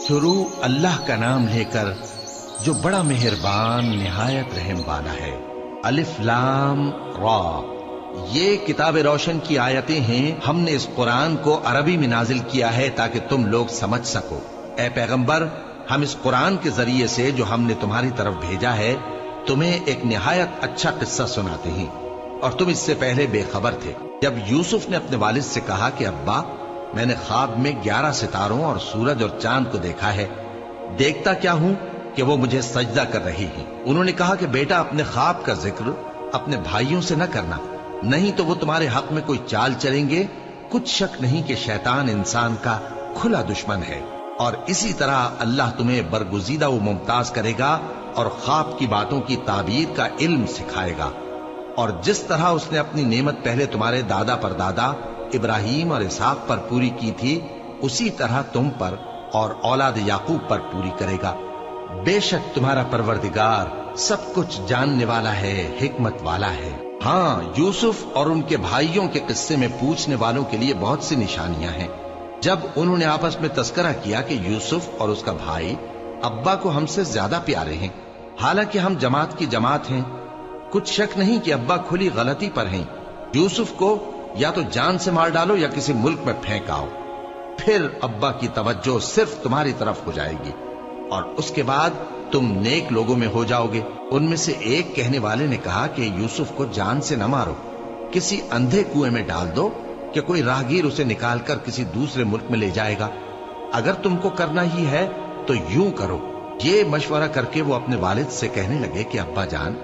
شروع اللہ کا نام لے کر جو بڑا مہربان نہایت رحم والا ہے۔ الف لام را، یہ کتاب روشن کی آیتیں ہیں۔ ہم نے اس قرآن کو عربی میں نازل کیا ہے تاکہ تم لوگ سمجھ سکو۔ اے پیغمبر، ہم اس قرآن کے ذریعے سے جو ہم نے تمہاری طرف بھیجا ہے تمہیں ایک نہایت اچھا قصہ سناتے ہیں، اور تم اس سے پہلے بے خبر تھے۔ جب یوسف نے اپنے والد سے کہا کہ ابا، میں نے خواب میں 11 ستاروں اور سورج اور چاند کو دیکھا ہے، دیکھتا کیا ہوں کہ وہ مجھے سجدہ کر رہی ہیں۔ انہوں نے کہا کہ بیٹا، اپنے خواب کا ذکر اپنے بھائیوں سے نہ کرنا، نہیں تو وہ تمہارے حق میں کوئی چال چلیں گے۔ کچھ شک نہیں کہ شیطان انسان کا کھلا دشمن ہے، اور اسی طرح اللہ تمہیں برگزیدہ و ممتاز کرے گا اور خواب کی باتوں کی تعبیر کا علم سکھائے گا، اور جس طرح اس نے اپنی نعمت پہلے تمہارے دادا پر دادا ابراہیم اور اسحاق پر پوری کی تھی، اسی طرح تم پر اور اولاد یعقوب پر پوری کرے گا۔ بے شک تمہارا پروردگار سب کچھ جاننے والا ہے، حکمت والا ہے۔ ہاں، یوسف اور ان کے بھائیوں کے قصے میں پوچھنے والوں کے لیے بہت سی نشانیاں ہیں۔ جب انہوں نے آپس میں تذکرہ کیا کہ یوسف اور اس کا بھائی ابا کو ہم سے زیادہ پیارے ہیں، حالانکہ ہم جماعت کی جماعت ہیں، کچھ شک نہیں کہ ابا کھلی غلطی پر ہیں۔ یوسف کو یا تو جان سے مار ڈالو یا کسی ملک میں پھینک آؤ، پھر ابا کی توجہ صرف تمہاری طرف ہو جائے گی، اور اس کے بعد تم نیک لوگوں میں ہو جاؤ گے۔ ان میں سے ایک کہنے والے نے کہا کہ یوسف کو جان سے نہ مارو، کسی اندھے کنویں میں ڈال دو کہ کوئی راہگیر اسے نکال کر کسی دوسرے ملک میں لے جائے گا۔ اگر تم کو کرنا ہی ہے تو یوں کرو۔ یہ مشورہ کر کے وہ اپنے والد سے کہنے لگے کہ ابا جان،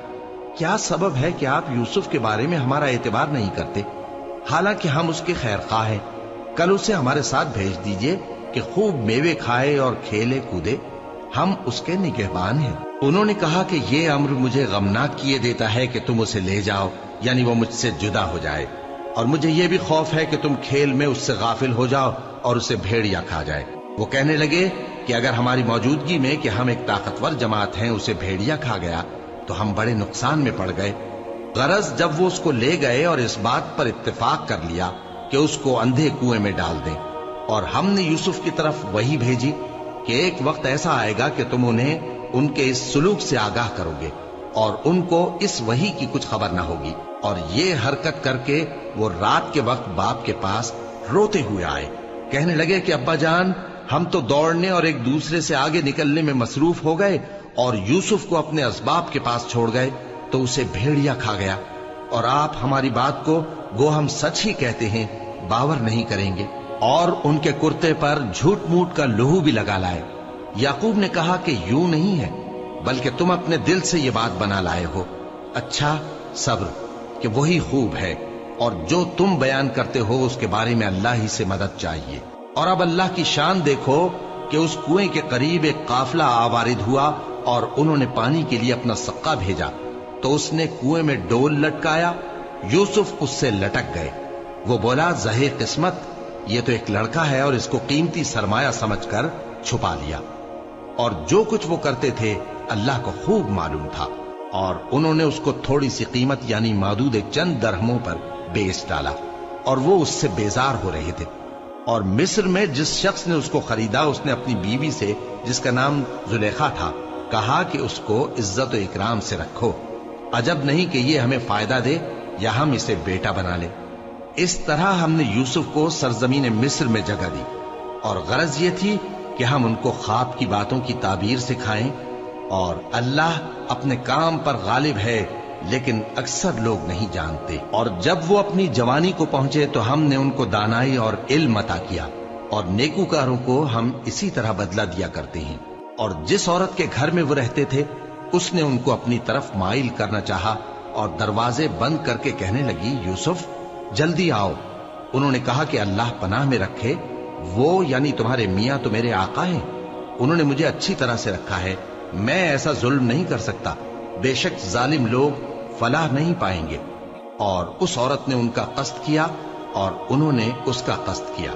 کیا سبب ہے کہ آپ یوسف کے بارے میں ہمارا اعتبار نہیں کرتے، حالانکہ ہم اس کے خیر خواہ ہیں؟ کل اسے ہمارے ساتھ بھیج دیجئے کہ خوب میوے کھائے اور کھیلے کودے، ہم اس کے نگہبان ہیں۔ انہوں نے کہا کہ یہ امر مجھے غمناک کیے دیتا ہے کہ تم اسے لے جاؤ، یعنی وہ مجھ سے جدا ہو جائے، اور مجھے یہ بھی خوف ہے کہ تم کھیل میں اس سے غافل ہو جاؤ اور اسے بھیڑیا کھا جائے۔ وہ کہنے لگے کہ اگر ہماری موجودگی میں کہ ہم ایک طاقتور جماعت ہیں اسے بھیڑیا کھا گیا تو ہم بڑے نقصان میں پڑ گئے۔ غرض جب وہ اس کو لے گئے اور اس بات پر اتفاق کر لیا کہ اس کو اندھے کنویں میں ڈال دیں، اور ہم نے یوسف کی طرف وحی بھیجی کہ ایک وقت ایسا آئے گا کہ تم انہیں ان کے اس سلوک سے آگاہ کرو گے، اور ان کو اس وحی کی کچھ خبر نہ ہوگی۔ اور یہ حرکت کر کے وہ رات کے وقت باپ کے پاس روتے ہوئے آئے، کہنے لگے کہ ابا جان، ہم تو دوڑنے اور ایک دوسرے سے آگے نکلنے میں مصروف ہو گئے اور یوسف کو اپنے اسباب کے پاس چھوڑ گئے تو اسے بھیڑیا کھا گیا، اور آپ ہماری بات کو گو ہم سچ ہی کہتے ہیں باور نہیں کریں گے۔ اور ان کے کرتے پر جھوٹ موٹ کا لہو بھی لگا لائے۔ یعقوب نے کہا کہ یوں نہیں ہے، بلکہ تم اپنے دل سے یہ بات بنا لائے ہو۔ اچھا، صبر کہ وہی خوب ہے، اور جو تم بیان کرتے ہو اس کے بارے میں اللہ ہی سے مدد چاہیے۔ اور اب اللہ کی شان دیکھو کہ اس کنویں کے قریب ایک قافلہ آوارد ہوا اور انہوں نے پانی کے لیے اپنا سقا بھیجا، تو اس نے کنویں میں ڈول لٹکایا، یوسف اس سے لٹک گئے۔ وہ بولا، زہے قسمت، یہ تو ایک لڑکا ہے، اور اس کو قیمتی سرمایہ سمجھ کر چھپا لیا۔ اور جو کچھ وہ کرتے تھے اللہ کو خوب معلوم تھا، اور انہوں نے اس کو تھوڑی سی قیمت یعنی مادود چند درہموں پر بیچ ڈالا، اور وہ اس سے بیزار ہو رہے تھے۔ اور مصر میں جس شخص نے اس کو خریدا اس نے اپنی بیوی سے، جس کا نام زلیخا تھا، کہا کہ اس کو عزت و اکرام سے رکھو، عجب نہیں کہ یہ ہمیں فائدہ دے یا ہم اسے بیٹا بنا لیں۔ اس طرح ہم نے یوسف کو سرزمین مصر میں جگہ دی، اور غرض یہ تھی کہ ہم ان کو خواب کی باتوں کی تعبیر سکھائیں۔ اور اللہ اپنے کام پر غالب ہے، لیکن اکثر لوگ نہیں جانتے۔ اور جب وہ اپنی جوانی کو پہنچے تو ہم نے ان کو دانائی اور علم عطا کیا، اور نیکوکاروں کو ہم اسی طرح بدلہ دیا کرتے ہیں۔ اور جس عورت کے گھر میں وہ رہتے تھے اس نے ان کو اپنی طرف مائل کرنا چاہا، اور دروازے بند کر کے کہنے لگی، یوسف جلدی آؤ۔ انہوں نے کہا کہ اللہ پناہ میں رکھے، وہ یعنی تمہارے میاں تو میرے آقا ہیں، انہوں نے مجھے اچھی طرح سے رکھا ہے، میں ایسا ظلم نہیں کر سکتا، بے شک ظالم لوگ فلاح نہیں پائیں گے۔ اور اس عورت نے ان کا قصد کیا اور انہوں نے اس کا قصد کیا۔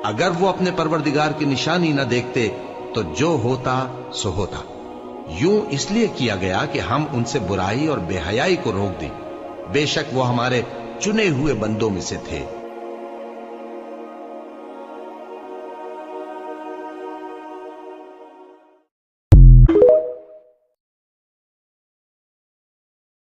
اگر وہ اپنے پروردگار کی نشانی نہ دیکھتے تو جو ہوتا سو ہوتا۔ یوں اس لیے کیا گیا کہ ہم ان سے برائی اور بے حیائی کو روک دیں، بے شک وہ ہمارے چنے ہوئے بندوں میں سے تھے۔